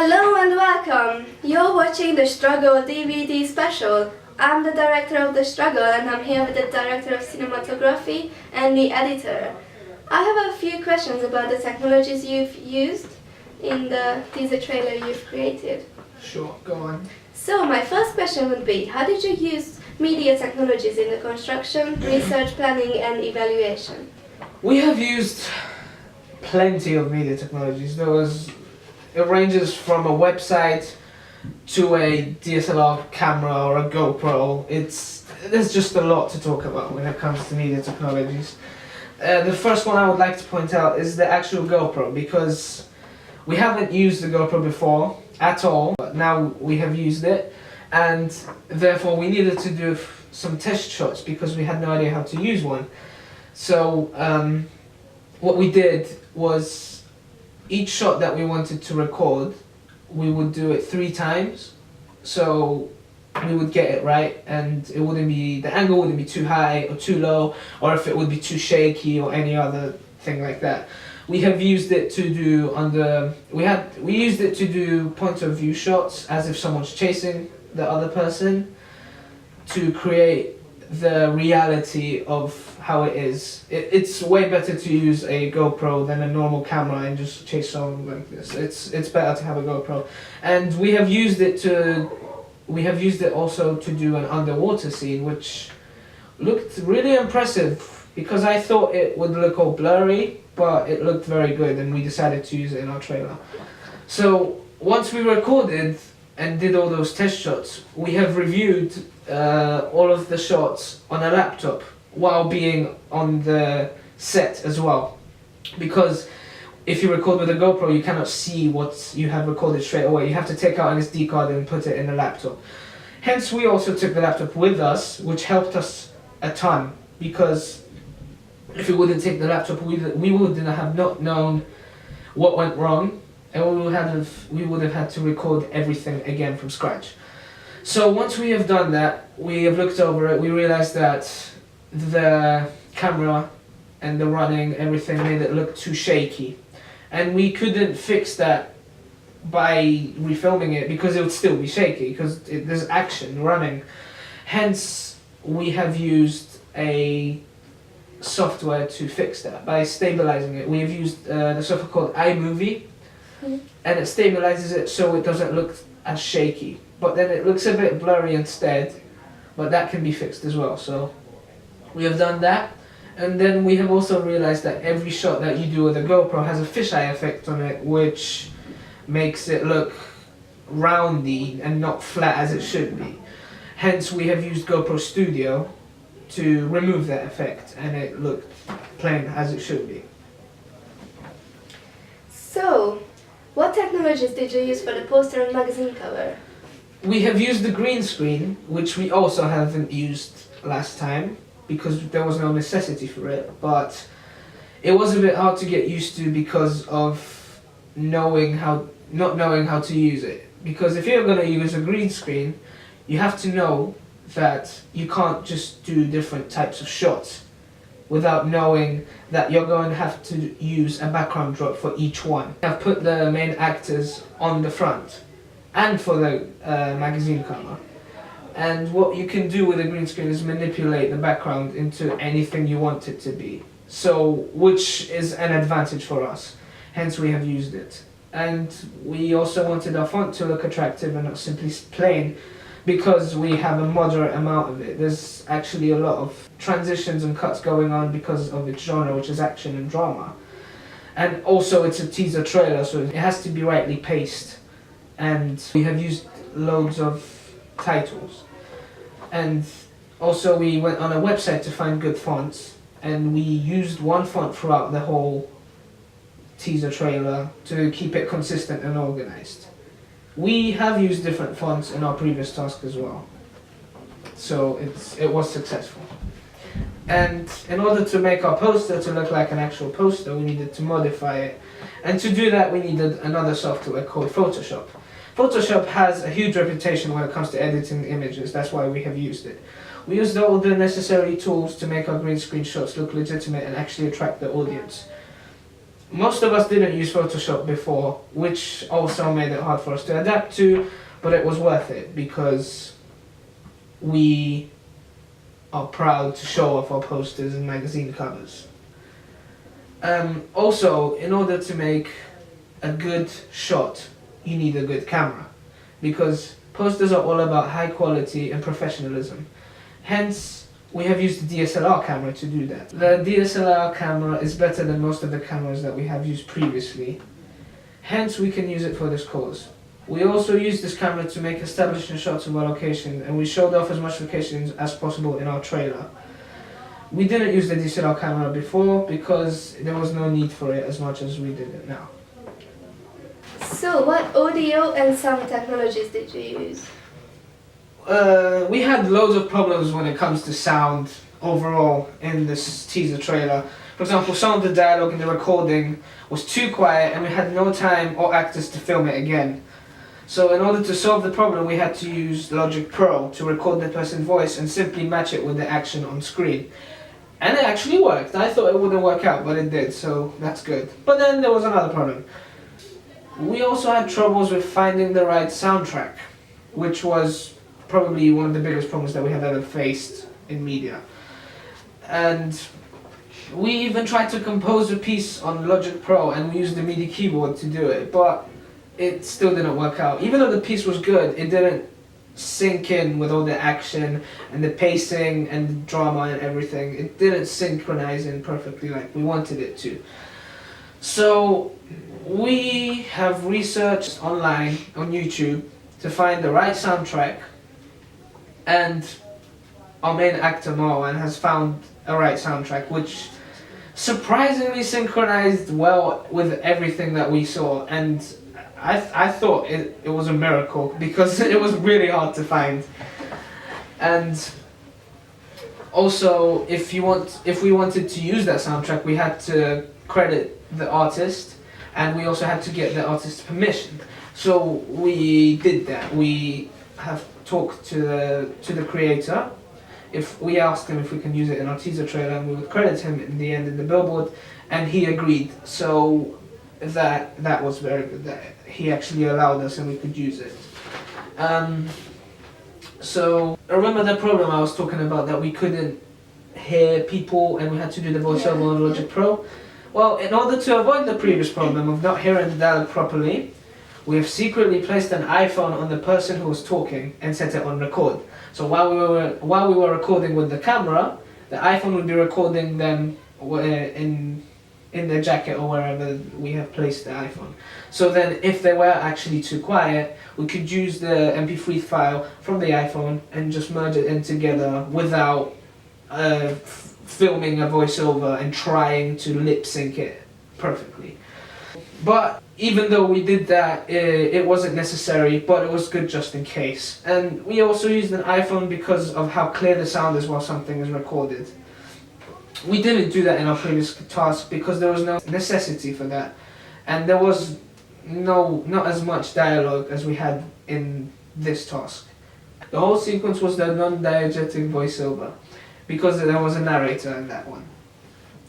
Hello and welcome! You're watching the Struggle DVD special. I'm the director of the Struggle and I'm here with the director of cinematography and the editor. I have a few questions about the technologies you've used in the teaser trailer you've created. Sure, go on. So my first question would be, how did you use media technologies in the construction, research, planning and evaluation? We have used plenty of media technologies. It ranges from a website to a DSLR camera or a GoPro. There's just a lot to talk about when it comes to media technologies. The first one I would like to point out is the actual GoPro, because we haven't used the GoPro before at all, but now we have used it, and therefore we needed to do some test shots because we had no idea how to use one. So what we did was, each shot that we wanted to record, we would do it 3 times, so we would get it right, and the angle wouldn't be too high or too low, or if it would be too shaky or any other thing like that. We have used it to do we used it to do point of view shots as if someone's chasing the other person, to create the reality of how it is. It's way better to use a GoPro than a normal camera and just chase someone like this. It's better to have a GoPro, and we have used it also to do an underwater scene, which looked really impressive because I thought it would look all blurry, but it looked very good, and we decided to use it in our trailer. So once we recorded and did all those test shots, we have reviewed all of the shots on a laptop while being on the set as well, because if you record with a GoPro you cannot see what you have recorded straight away. You have to take out an SD card and put it in the laptop. Hence we also took the laptop with us, which helped us a ton, because if we wouldn't take the laptop, we would have not known what went wrong, and we would have had to record everything again from scratch. So once we have done that, we have looked over it, we realized that the camera and the running, everything made it look too shaky. And we couldn't fix that by refilming it because it would still be shaky, because there's action running. Hence, we have used a software to fix that by stabilizing it. We have used the software called iMovie, and it stabilizes it so it doesn't look as shaky. But then it looks a bit blurry instead, but that can be fixed as well. So we have done that, and then we have also realized that every shot that you do with a GoPro has a fisheye effect on it, which makes it look roundy and not flat as it should be. Hence we have used GoPro Studio to remove that effect, and it looked plain as it should be. So, what technologies did you use for the poster and magazine cover? We have used the green screen, which we also haven't used last time because there was no necessity for it, but it was a bit hard to get used to because of not knowing how to use it. Because if you're going to use a green screen, you have to know that you can't just do different types of shots without knowing that you're going to have to use a background drop for each one. I've put the main actors on the front and for the magazine cover. And what you can do with a green screen is manipulate the background into anything you want it to be. So, which is an advantage for us. Hence we have used it. And we also wanted our font to look attractive and not simply plain, because we have a moderate amount of it. There's actually a lot of transitions and cuts going on because of its genre, which is action and drama. And also it's a teaser trailer, so it has to be rightly paced. And we have used loads of titles. And also we went on a website to find good fonts, and we used one font throughout the whole teaser trailer to keep it consistent and organized. We have used different fonts in our previous task as well, so it was successful. And in order to make our poster to look like an actual poster, we needed to modify it. And to do that, we needed another software called Photoshop. Photoshop has a huge reputation when it comes to editing images, that's why we have used it. We used all the necessary tools to make our green screen shots look legitimate and actually attract the audience. Most of us didn't use Photoshop before, which also made it hard for us to adapt to, but it was worth it because we are proud to show off our posters and magazine covers. Also, in order to make a good shot, you need a good camera, because posters are all about high quality and professionalism. Hence, we have used the DSLR camera to do that. The DSLR camera is better than most of the cameras that we have used previously. Hence, we can use it for this cause. We also used this camera to make establishing shots of our location, and we showed off as much locations as possible in our trailer. We didn't use the DSLR camera before because there was no need for it as much as we did it now. So, what audio and sound technologies did you use? We had loads of problems when it comes to sound overall in this teaser trailer. For example, some of the dialogue in the recording was too quiet and we had no time or actors to film it again. So in order to solve the problem, we had to use Logic Pro to record the person's voice and simply match it with the action on screen. And it actually worked. I thought it wouldn't work out, but it did, so that's good. But then there was another problem. We also had troubles with finding the right soundtrack, which was probably one of the biggest problems that we have ever faced in media. And we even tried to compose a piece on Logic Pro and we used the MIDI keyboard to do it, but it still didn't work out. Even though the piece was good, it didn't sync in with all the action and the pacing and the drama and everything. It didn't synchronize in perfectly like we wanted it to. So we have researched online on YouTube to find the right soundtrack, and our main actor Marwan has found a right soundtrack which surprisingly synchronized well with everything that we saw, and I thought it was a miracle because it was really hard to find. And also, if we wanted to use that soundtrack, we had to credit the artist, and we also had to get the artist's permission. So we did that. We have talked to the creator. If we asked him if we can use it in our teaser trailer, and we would credit him in the end in the billboard, and he agreed. So that was very good. That he actually allowed us and we could use it. So remember the problem I was talking about, that we couldn't hear people and we had to do the voiceover on Logic Pro? Well, in order to avoid the previous problem of not hearing the dialogue properly, we have secretly placed an iPhone on the person who was talking and set it on record. So while we were recording with the camera, the iPhone would be recording them in their jacket or wherever we have placed the iPhone. So then if they were actually too quiet, we could use the MP3 file from the iPhone and just merge it in together without filming a voiceover and trying to lip sync it perfectly. But even though we did that, it wasn't necessary, but it was good just in case. And we also used an iPhone because of how clear the sound is while something is recorded. We didn't do that in our previous task because there was no necessity for that, and there was not as much dialogue as we had in this task. The whole sequence was the non-diegetic voiceover because there was a narrator in that one.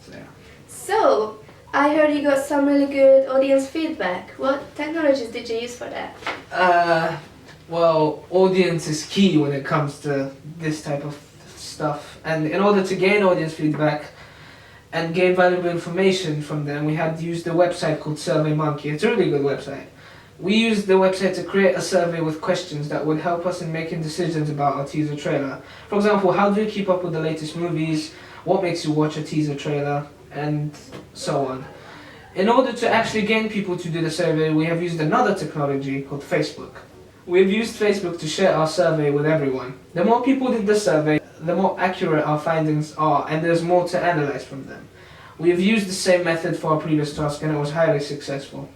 So, yeah. So, I heard you got some really good audience feedback. What technologies did you use for that? Well, audience is key when it comes to this type of stuff, and in order to gain audience feedback and gain valuable information from them, we had to use the website called SurveyMonkey. It's a really good website. We used the website to create a survey with questions that would help us in making decisions about our teaser trailer. For example, how do you keep up with the latest movies? What makes you watch a teaser trailer? And so on. In order to actually gain people to do the survey, we have used another technology called Facebook. We've used Facebook to share our survey with everyone. The more people did the survey, the more accurate our findings are, and there's more to analyze from them. We have used the same method for our previous task and it was highly successful.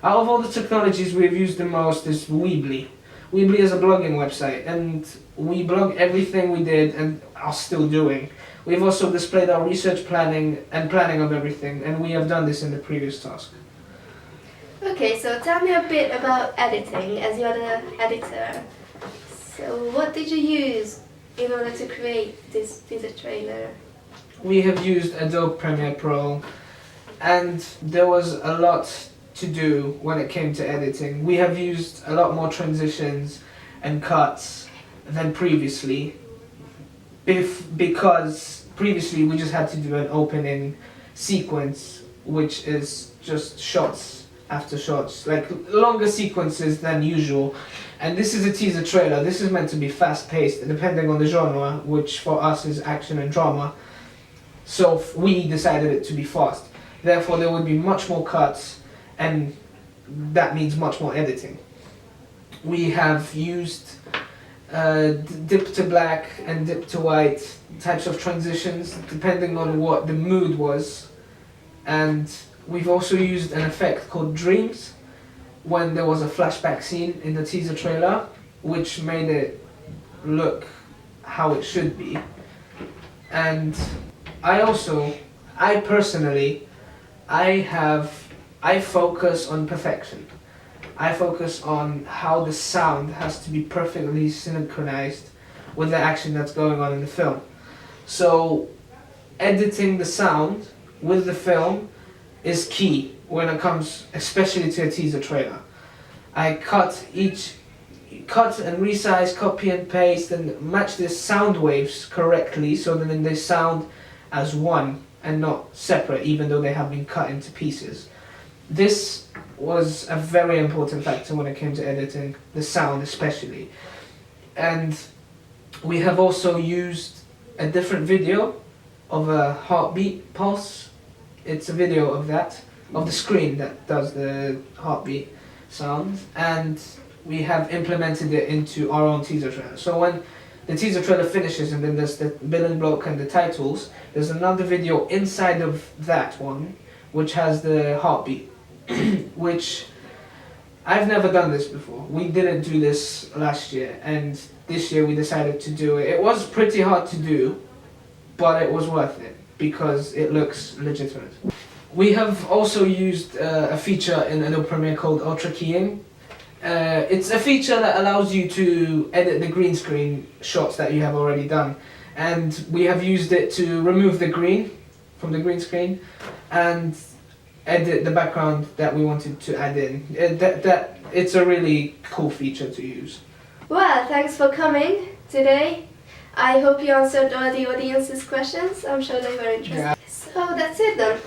Out of all the technologies we've used the most is Weebly. Weebly is a blogging website, and we blog everything we did and are still doing. We've also displayed our research planning of everything, and we have done this in the previous task. Okay, so tell me a bit about editing, as you're the editor. So what did you use in order to create this teaser trailer? We have used Adobe Premiere Pro and there was a lot to do when it came to editing. We have used a lot more transitions and cuts than previously, because previously we just had to do an opening sequence, which is just shots after shots, like longer sequences than usual. And this is a teaser trailer. This is meant to be fast paced, depending on the genre, which for us is action and drama. So we decided it to be fast. Therefore, there would be much more cuts, and that means much more editing. We have used dip to black and dip to white types of transitions, depending on what the mood was. And we've also used an effect called dreams, when there was a flashback scene in the teaser trailer, which made it look how it should be. And I personally, I focus on perfection. I focus on how the sound has to be perfectly synchronized with the action that's going on in the film. So editing the sound with the film is key when it comes especially to a teaser trailer. I cut and resize, copy and paste, and match the sound waves correctly so that then they sound as one and not separate, even though they have been cut into pieces. This was a very important factor when it came to editing, the sound especially. And we have also used a different video of a heartbeat pulse. It's a video of that, of the screen that does the heartbeat sound, and we have implemented it into our own teaser trailer. So when the teaser trailer finishes and then there's the villain bloke and the titles, there's another video inside of that one which has the heartbeat, which I've never done this before. We didn't do this last year, and this year we decided to do it. It was pretty hard to do, but it was worth it because it looks legitimate. We have also used a feature in Adobe Premiere called Ultra Keying. It's a feature that allows you to edit the green screen shots that you have already done, and we have used it to remove the green from the green screen and edit the background that we wanted to add in. It's a really cool feature to use. Well, thanks for coming today. I hope you answered all the audience's questions. I'm sure they were interesting. Yeah. So that's it then.